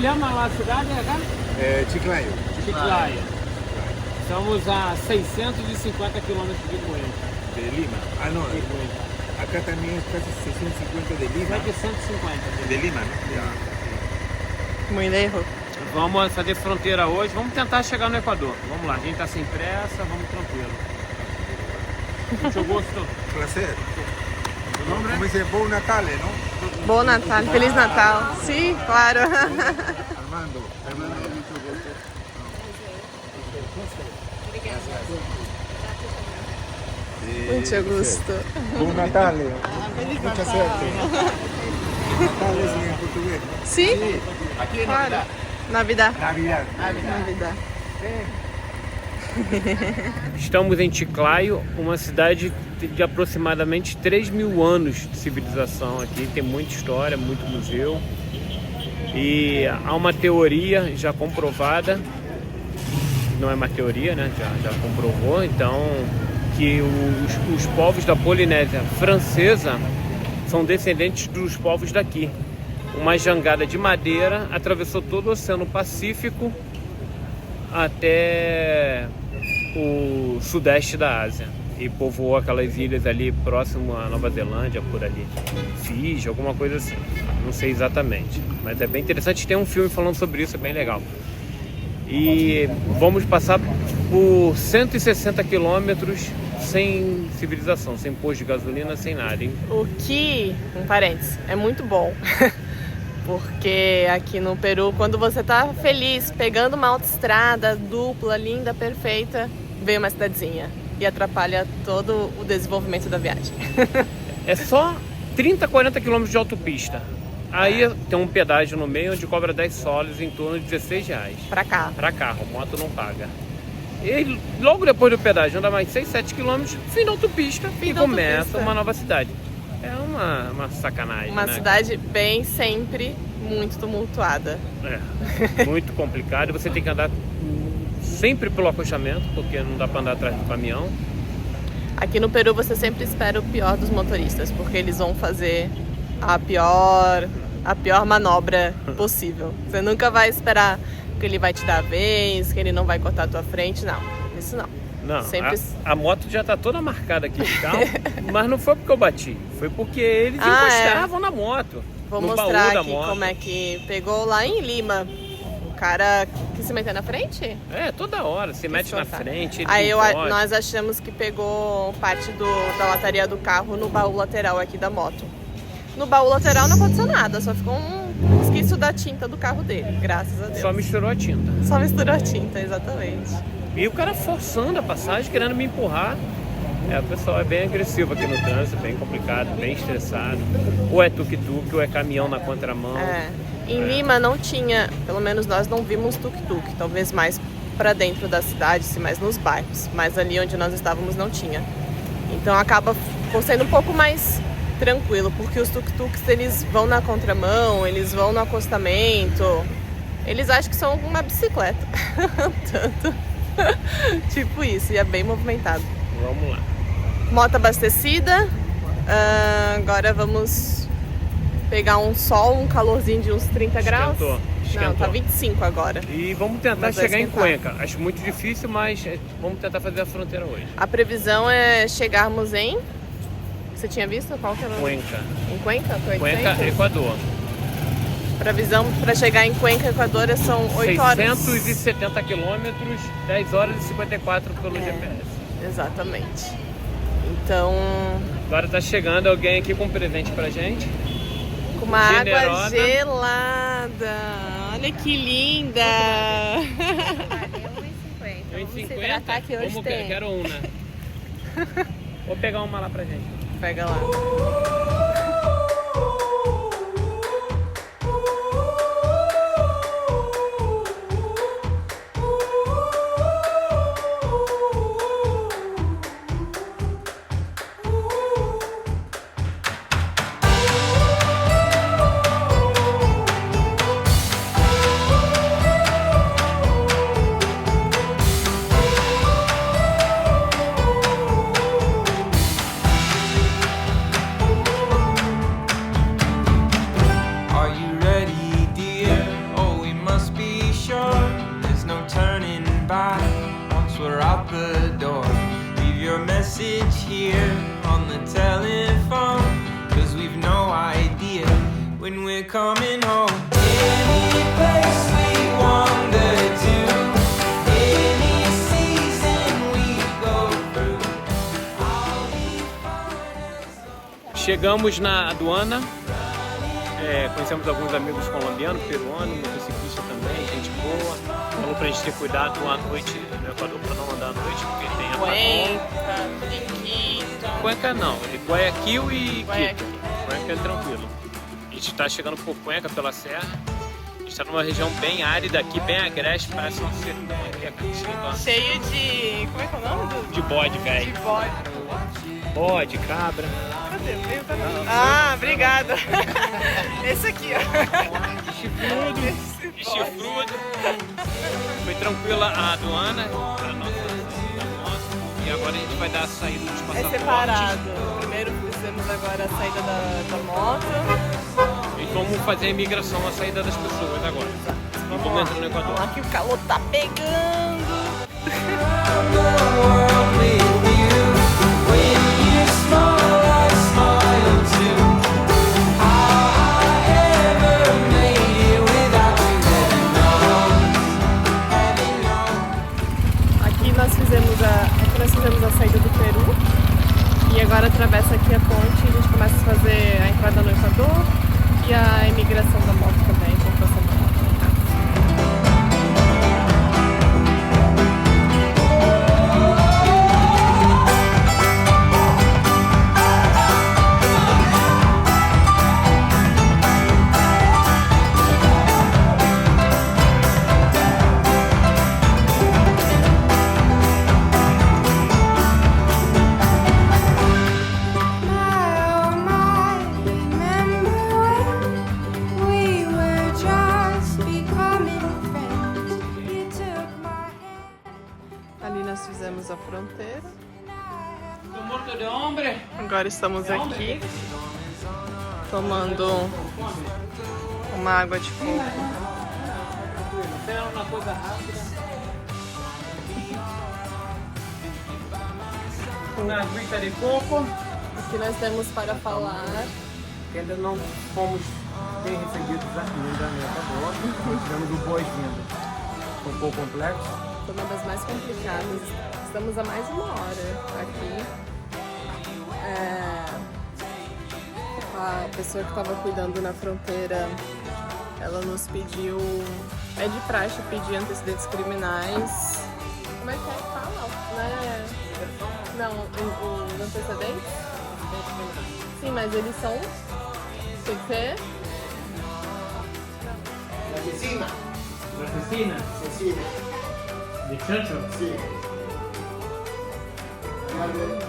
Llama la ciudad de acá? Chiclayo. Chiclayo. Estamos a 650 kilómetros de Cuenca. De Lima. Ah, no. De Cuenca. Acá también es casi 650 de Lima. 750. De Lima, ¿no? Ya. Muito lejos. Vamos fazer fronteira hoje, vamos tentar chegar no Equador. Vamos lá, a gente tá sem pressa, vamos tranquilo. Muito gosto. Placer. Como dice, Bom Natale, ¿no? Bom Natal, Feliz Natal. Sim, claro. Armando. Armando, mucho gusto. Muito gosto. Bom Natale. Mucha suerte. Natale es en portugués, ¿no? Sim, Aqui claro. Navidad. Navidad. Navidad. Estamos em Chiclayo, uma cidade de aproximadamente 3.000 anos de civilização aqui. Tem muita história, muito museu. E há uma teoria já comprovada, não é uma teoria, né? Já comprovou, então, que os povos da Polinésia Francesa são descendentes dos povos daqui. Uma jangada de madeira atravessou todo o Oceano Pacífico até o sudeste da Ásia e povoou aquelas ilhas ali próximo à Nova Zelândia, por ali, Fiji, alguma coisa assim, não sei exatamente, mas é bem interessante. Tem um filme falando sobre isso, é bem legal. E vamos passar por 160 quilômetros sem civilização, sem posto de gasolina, sem nada, hein? O que, um parênteses, é muito bom. Porque aqui no Peru, quando você tá feliz, pegando uma autoestrada dupla, linda, perfeita, vem uma cidadezinha e atrapalha todo o desenvolvimento da viagem. É só 30, 40 quilômetros de autopista. Aí tem um pedágio no meio onde cobra 10 soles, em torno de R$16. Pra cá. Para carro, moto não paga. E logo depois do pedágio anda mais 6, 7 quilômetros, fim da autopista e da começa autopista. uma nova cidade. É uma sacanagem, Uma né? cidade bem sempre muito tumultuada. É, muito complicado. Você tem que andar sempre pelo acostamento, porque não dá para andar atrás do caminhão. Aqui no Peru você sempre espera o pior dos motoristas, porque eles vão fazer a pior manobra possível. Você nunca vai esperar que ele vai te dar a vez, que ele não vai cortar a tua frente, não. Isso não. Não, Sempre... a moto já tá toda marcada aqui de carro, mas não foi porque eu bati, foi porque eles encostavam na moto. Vou no mostrar baú da aqui moto. como é que pegou lá em Lima. O cara que se meteu na frente? É, toda hora, se mete na frente. Ele Aí não pode. nós achamos que pegou parte da lataria do carro no baú lateral aqui da moto. No baú lateral não aconteceu nada, só ficou um resquício da tinta do carro dele, graças a Deus. Só misturou a tinta. Só misturou a tinta, exatamente. E o cara forçando a passagem, querendo me empurrar. O pessoal é bem agressivo aqui no trânsito, bem complicado, bem estressado. Ou é tuk-tuk, ou é caminhão na contramão. Em Lima não tinha, pelo menos nós não vimos tuk-tuk, talvez mais para dentro da cidade, mais nos bairros, mas ali onde nós estávamos não tinha. Então acaba sendo um pouco mais tranquilo, porque os tuk-tuks eles vão na contramão, eles vão no acostamento, eles acham que são uma bicicleta, tanto tipo isso, e é bem movimentado. Vamos lá. Moto abastecida, agora vamos pegar um sol, um calorzinho de uns 30 graus. Esquentou. Não, tá 25 agora. E vamos tentar Mas vai chegar em esquentar. Cuenca. Acho muito difícil, mas vamos tentar fazer a fronteira hoje. A previsão é chegarmos em... Você tinha visto qual que era? Cuenca. Em Cuenca? Foi Cuenca, 800? Equador. Previsão para chegar em Cuenca, Equador, são 8 horas. 670 quilômetros, 10 horas e 54 pelo GPS. Exatamente. Então, Agora tá chegando alguém aqui com um presente pra gente. com uma água Generosa. gelada. Olha que linda! É 1,50. 1,50? Aqui hoje Vamos, tem. quero uma. Vou pegar uma lá pra gente. Pega lá. the door. Leave your message here on the telephone, 'cause we've no idea when we're coming home. Any place we wander to, any season we go through, I'll be fine. Chegamos na aduana, conhecemos alguns amigos colombianos, peruanos, motociclistas também, gente boa. Falou pra gente ter cuidado à noite no Equador pra não andar à noite, porque tem apagão. Cuenca não, Guayaquil e Quito. Cuenca é tranquilo. A gente tá chegando por Cuenca, pela serra. A gente tá numa região bem árida aqui, bem agreste, parece um sertão aqui. Cheio de... como é que é o nome? De bode, velho. De bode. Bode, cabra. Cadê? Ah, obrigada. Esse aqui, ó. Chifrudo. Foi tranquila a aduana pra nossa moto. E agora a gente vai dar a saída dos passaportes. É separado. Primeiro fizemos agora a saída da moto. E vamos fazer a imigração, a saída das pessoas agora. E vamos entrar no Equador. Vamos lá que o calor tá pegando. Aqui nós fizemos a saída do Peru e agora atravessa aqui a ponte e a gente começa a fazer a entrada no Equador e a imigração da moto também, a importação da moto no caso. Ali nós fizemos a fronteira. Agora estamos aqui tomando uma água de coco. Uma coisa rápida. Uma aguita de coco. O que nós temos para falar? Que ainda não fomos bem recebidos ainda no Equador. Tivemos um boas-vindas. Foi um pouco complexo. Foi uma das mais complicadas. Estamos há mais de uma hora aqui. A pessoa que estava cuidando na fronteira, ela nos pediu... É de praxe pedir antecedentes criminais. Como é que fala? Não, os antecedentes? Sim, mas eles são... Tem que ser... La vecina. Oficina? Cecilia. De chancho? Sí.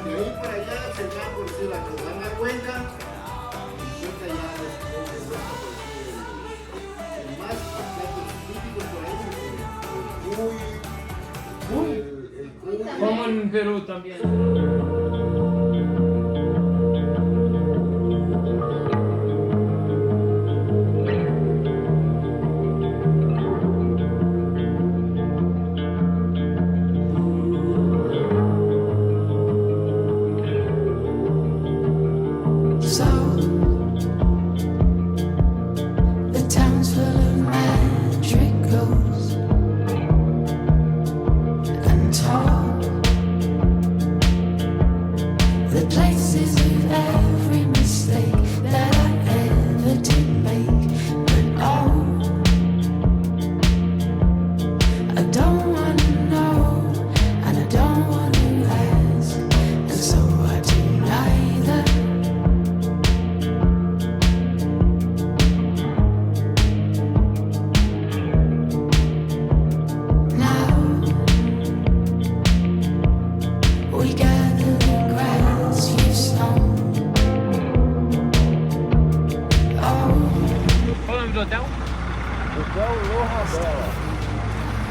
De ahí para allá se va por si la que van a Cuenca. Y Cuenca ya es el más platos típicos por ahí. El cuy. Como en Perú también. Hotel? Hotel Loja Bela.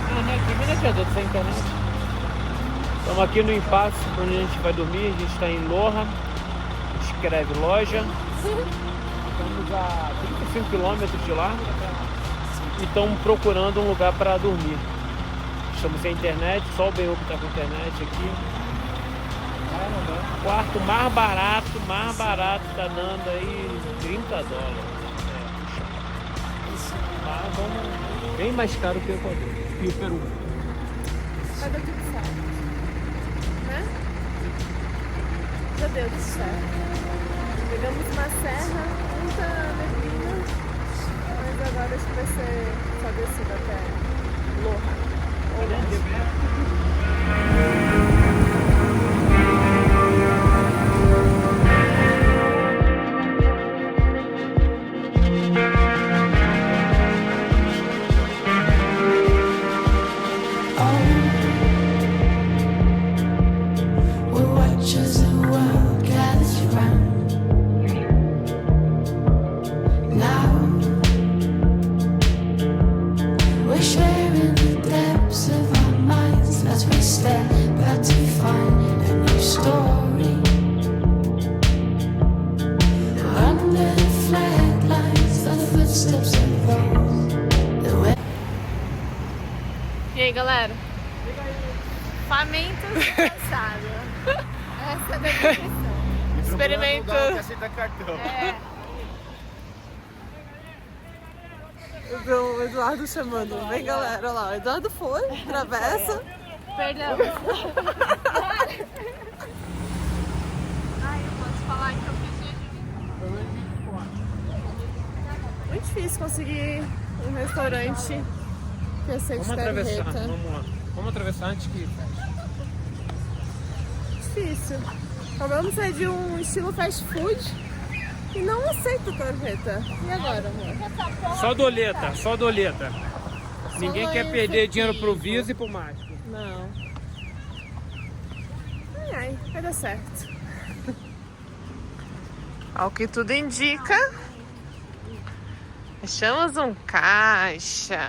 Não é aqui, mas é da internet. Estamos aqui no impasse onde a gente vai dormir. A gente está em Loja, escreve loja. Estamos a 35 km de lá e estamos procurando um lugar para dormir. Estamos sem internet, só o Benhur que tá com internet aqui. Quarto mais barato tá dando aí $30. Mas vamos, bem mais caro que o Equador e o Peru. Vai dar tudo certo. Né? Já deu tudo certo. Pegamos uma serra, muita neblina, mas agora acho que vai ser só descida até Loja. E aí, galera? Famintos e cansados. Essa é a definição. Experimento. Aceita cartão. O Eduardo chamando. Vem, galera. Olha lá, o Eduardo foi, atravessa. Perdão. Ai, eu posso falar que eu pedi. Muito difícil conseguir um restaurante que aceite Vamos atravessar, tarjeta. vamos lá. Vamos atravessar antes que feche. Difícil. Acabamos de sair de um estilo fast food e não aceita tarjeta. E agora, amor? Só doleta, só doleta. Ninguém Só quer perder efetivo. dinheiro pro Visa e pro mágico. Não. Ai, vai dar certo. Ao que tudo indica, achamos um caixa.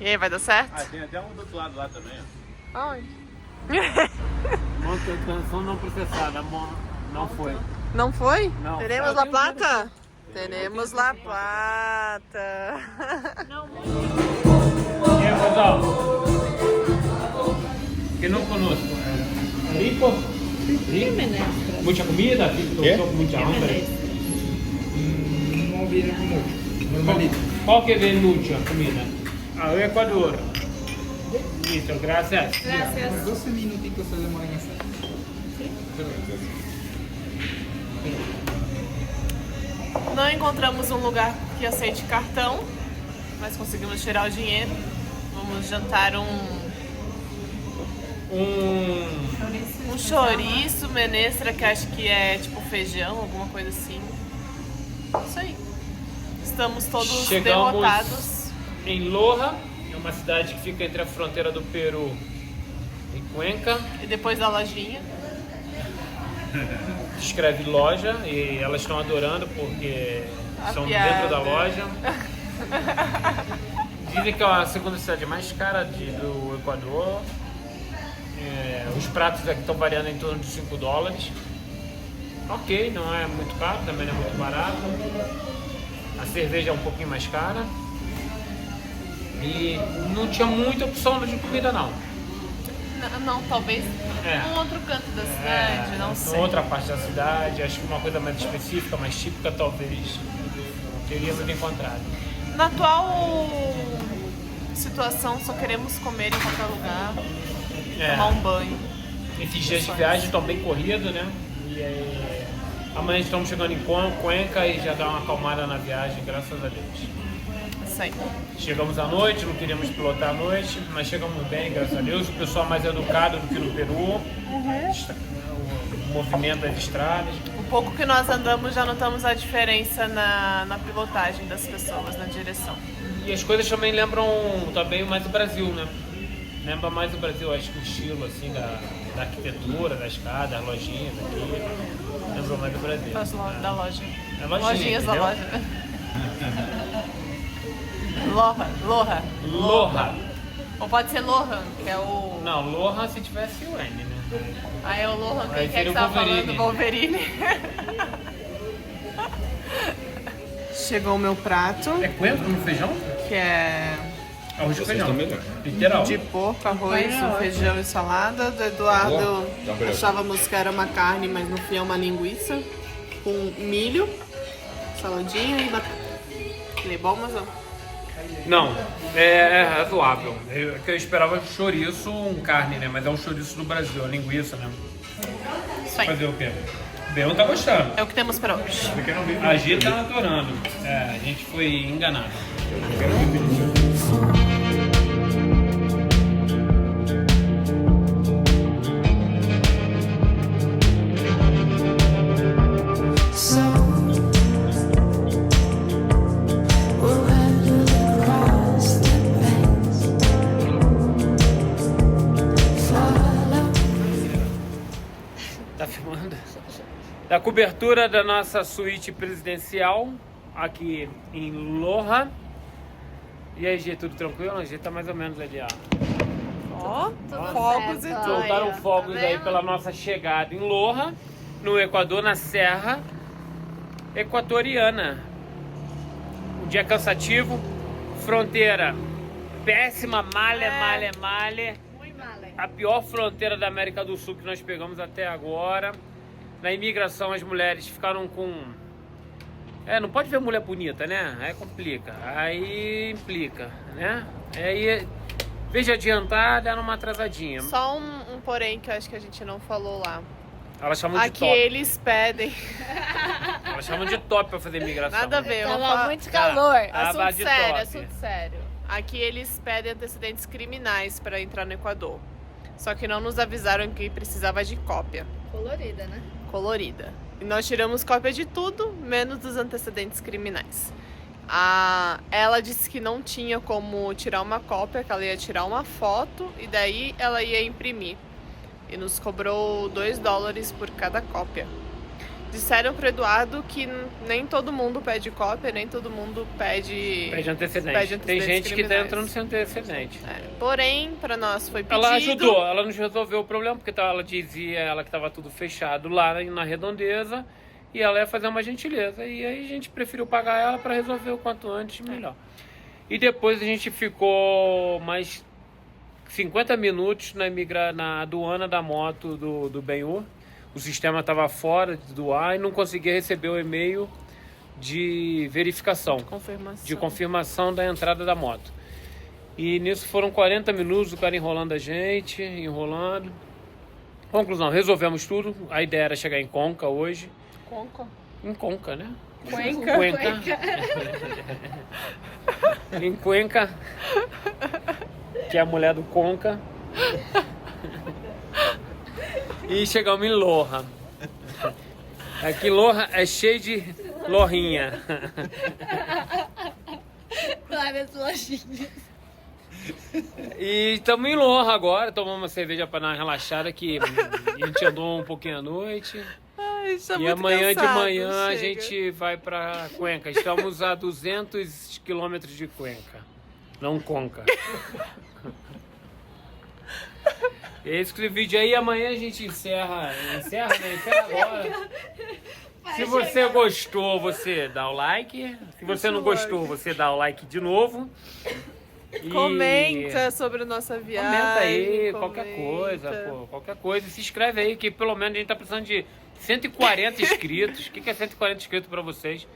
E aí, vai dar certo? Ah, tem até um do outro lado lá também, ó. Aonde? Transação não processada, não foi. Não foi? Não. Teremos La Plata? Teremos La Plata. E aí, pessoal? Que não conosco. Rico? Rico? Muita comida? Estou com muita hambre. Não viene con mucho. Normalito. Qual que é muita comida? Ah, o Equador. Listo, gracias. Gracias. 12 minutitos se demora en hacer. Não encontramos um lugar que aceite cartão, mas conseguimos tirar o dinheiro. Vamos jantar um chouriço, menestra, que acho que é tipo feijão, alguma coisa assim. Isso aí. Estamos todos derrotados. Em Loja, é uma cidade que fica entre a fronteira do Peru e Cuenca. E depois da lojinha. Escreve loja e elas estão adorando porque são piada. dentro da loja. Dizem que é a segunda cidade mais cara do Equador. Os pratos aqui estão variando em torno de $5. Ok, não é muito caro, também não é muito barato. A cerveja é um pouquinho mais cara. E não tinha muita opção de comida não. Não, talvez num outro canto da cidade, não sei. Em outra parte da cidade, acho que uma coisa mais específica, mais típica, talvez teríamos encontrado. Na atual situação, só queremos comer em qualquer lugar, tomar um banho. Esses dias de viagem estão bem corridos, né? E aí, amanhã estamos chegando em Cuenca e já dá uma acalmada na viagem, graças a Deus. Isso aí. Chegamos à noite, não queríamos pilotar à noite, mas chegamos bem, graças a Deus. O pessoal mais educado do que no Peru. O movimento das estradas. O pouco que nós andamos, já notamos a diferença na pilotagem das pessoas, na direção. E as coisas também lembram também mais o Brasil, né? Lembra mais o Brasil, acho que o estilo assim da arquitetura, da escada, das lojinhas aqui. Lembra mais o Brasil. Da loja. É lojinha, Lojinhas da entendeu? loja. Loja. Ou pode ser Lohan, que é o... Não, Lohan se tivesse o N, né? Ah, é o Lohan, Aí quem quer que seria o tava Wolverine. falando? Wolverine. Chegou o meu prato, É coentro no feijão? que é Arroz com Vocês feijão. estão melhor. Literal. De porco, arroz, um feijão e salada. Do Eduardo, Dá uma olhada. achávamos que era uma carne, mas no fim é uma linguiça. Com milho, saladinha e batata. Falei, bom, mas não. Não, é razoável. Que eu esperava chouriço, carne, né? Mas é um chouriço do Brasil, a linguiça, né? Isso aí. Fazer o quê? O Beão tá gostando. É o que temos para hoje. A G tá adorando. É, a gente foi enganado. So we'll head across the plains. Follow. Tá filmando? Da cobertura da nossa suíte presidencial aqui em Loja. E aí, G, tudo tranquilo? A G tá mais ou menos ali, ó. Ó, Tudo fogos certo, e ó. tudo. Soltaram Olha, fogos tá aí vendo? pela nossa chegada em Loja, no Equador, na Serra Equatoriana. Um dia cansativo, fronteira péssima, malha. Muito mal, hein? A pior fronteira da América do Sul que nós pegamos até agora. Na imigração as mulheres ficaram com... não pode ver mulher bonita, né? Aí complica, aí implica, né? Aí, veja adiantar, deram uma atrasadinha. Só um porém que eu acho que a gente não falou lá. Elas chamam de Aqui top. eles pedem. Elas chamam de top pra fazer imigração. Nada a ver, vamos Tava falar. muito calor. Aba Assunto de sério, top. assunto sério. Aqui eles pedem antecedentes criminais para entrar no Equador. Só que não nos avisaram que precisava de cópia Colorida, né? colorida. E nós tiramos cópia de tudo, menos dos antecedentes criminais. Ela disse que não tinha como tirar uma cópia, que ela ia tirar uma foto e daí ela ia imprimir. E nos cobrou $2 por cada cópia. Disseram pro Eduardo que nem todo mundo pede cópia, nem todo mundo pede Pede antecedente. Tem gente que tá criminais. entrando sem antecedente. Porém, para nós foi pedido. Ela ajudou, ela nos resolveu o problema, porque ela dizia ela que estava tudo fechado lá na redondeza e ela ia fazer uma gentileza. E aí a gente preferiu pagar ela para resolver o quanto antes, melhor. E depois a gente ficou mais 50 minutos na aduana da moto do Benhur. O sistema estava fora do ar e não conseguia receber o e-mail de verificação, de confirmação da entrada da moto. E nisso foram 40 minutos, o cara enrolando a gente, enrolando. Conclusão, resolvemos tudo. A ideia era chegar em Conca hoje. Conca. Em Conca, né? Cuenca. Em Cuenca, que é a mulher do Conca. E chegamos em Loja. Aqui Loja é cheio de lorrinha. Várias lojinhas. E estamos em Loja agora, tomamos uma cerveja para dar uma relaxada, que a gente andou um pouquinho à noite. Ai, tá E muito amanhã de cansado, manhã a chega. gente vai para Cuenca. Estamos a 200 quilômetros de Cuenca, não Conca. Esse vídeo aí, amanhã a gente encerra, né? Encerra agora. Se você gostou, você dá o like. Se você não gostou, você dá o like de novo. E Comenta sobre a nossa viagem. comenta aí, qualquer comenta. coisa, pô, qualquer coisa. Se inscreve aí, que pelo menos a gente tá precisando de 140 inscritos. O que é 140 inscritos pra vocês?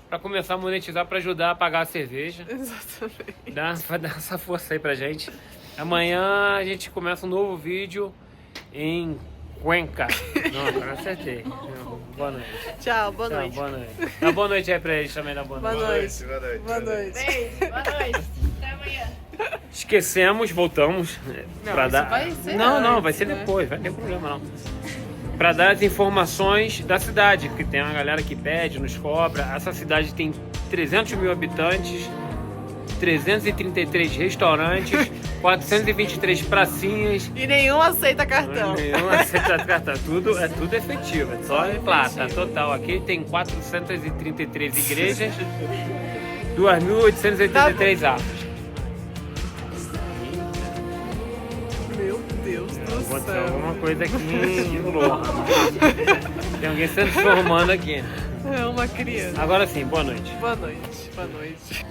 Pra começar a monetizar, pra ajudar a pagar a cerveja. Exatamente. Vai dar essa força aí pra gente. Amanhã a gente começa um novo vídeo em Cuenca. Não, eu acertei. Boa noite. Tchau, boa Tchau, noite. boa noite. Dá boa noite aí pra eles também, dá boa Boa noite. noite. Boa noite. Boa noite. Beijo, boa noite. Até amanhã. Esquecemos, voltamos. Não, Pra isso dar... vai ser não, antes, vai ser né? depois, vai ter problema não. Pra dar as informações da cidade, que tem uma galera que pede, nos cobra. Essa cidade tem 300 mil habitantes, 333 restaurantes, 423 pracinhas. E nenhum aceita cartão. Nenhum aceita cartão. É tudo efetivo. É só em plata, total. Aqui tem 433 igrejas, 2.883 árvores. Meu Deus do Aconteceu céu. alguma coisa aqui em Loja. Tem alguém se transformando aqui. É uma criança. Agora sim, boa noite. Boa noite. Boa noite.